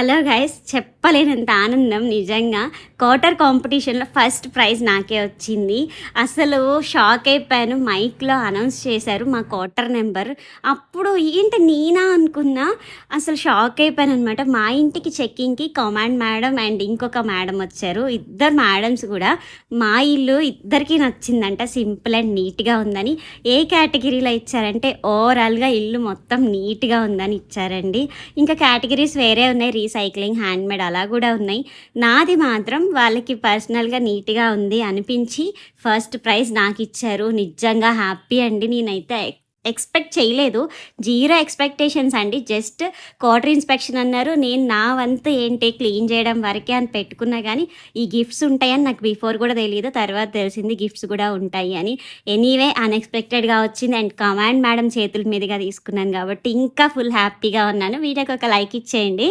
Hello guys! చెప్పలేనంత ఆనందం నిజంగా. క్వార్టర్ కాంపిటీషన్‌లో ఫస్ట్ ప్రైజ్ నాకే వచ్చింది. అసలు షాక్ అయిపోయాను. మైక్‌లో అనౌన్స్ చేశారు మా క్వార్టర్ నెంబర్. అప్పుడు ఏంటి నేనా అనుకున్నా. అసలు షాక్ అయిపోయాననమాట. మా ఇంటికి చెకింగ్‌కి కమాండ్ మేడం అండ్ ఇంకొక మేడం వచ్చారు. ఇద్దరు మేడమ్స్ కూడా మా ఇల్లు ఇద్దరికీ నచ్చిందంట. సింపుల్ అండ్ నీట్‌గా ఉందని. ఏ కేటగిరీలో ఇచ్చారంటే ఓవరాల్‌గా ఇల్లు మొత్తం నీట్‌గా ఉందని ఇచ్చారండి. ఇంకా కేటగిరీస్ వేరే ఉన్నాయి. రీసైక్లింగ్, హ్యాండ్‌మేడ్ అలా గూడా ఉన్నాయి. నాది మాత్రం వాళ్ళకి పర్సనల్‌గా నీట్‌గా ఉంది అనిపించి ఫస్ట్ ప్రైజ్ నాకిచ్చారు. నిజంగా హ్యాపీ అండి. నేనైతే ఎక్స్‌పెక్ట్ చేయలేదు. జీరో ఎక్స్‌పెక్టేషన్స్ అండి. జస్ట్ క్వార్టర్ ఇన్స్‌పెక్షన్ అన్నారు. నేను నా వంతు ఏంటి క్లీన్ చేయడం వరకే అని పెట్టుకున్నా గానీ, ఈ గిఫ్ట్స్ ఉంటాయని నాకు బిఫోర్ గూడా తెలీదు. తర్వాత తెలిసింది గిఫ్ట్స్ గూడా ఉంటాయి అని. ఎనీవే అన్‌ఎక్స్‌పెక్టెడ్‌గా వచ్చింది అండ్ కమాండ్ మేడం చేతుల మీదుగా తీసుకున్నాను గాబట్టి ఇంకా ఫుల్ హ్యాపీగా ఉన్నాను. వీడియోకి ఒక లైక్ ఇచ్చేయండి.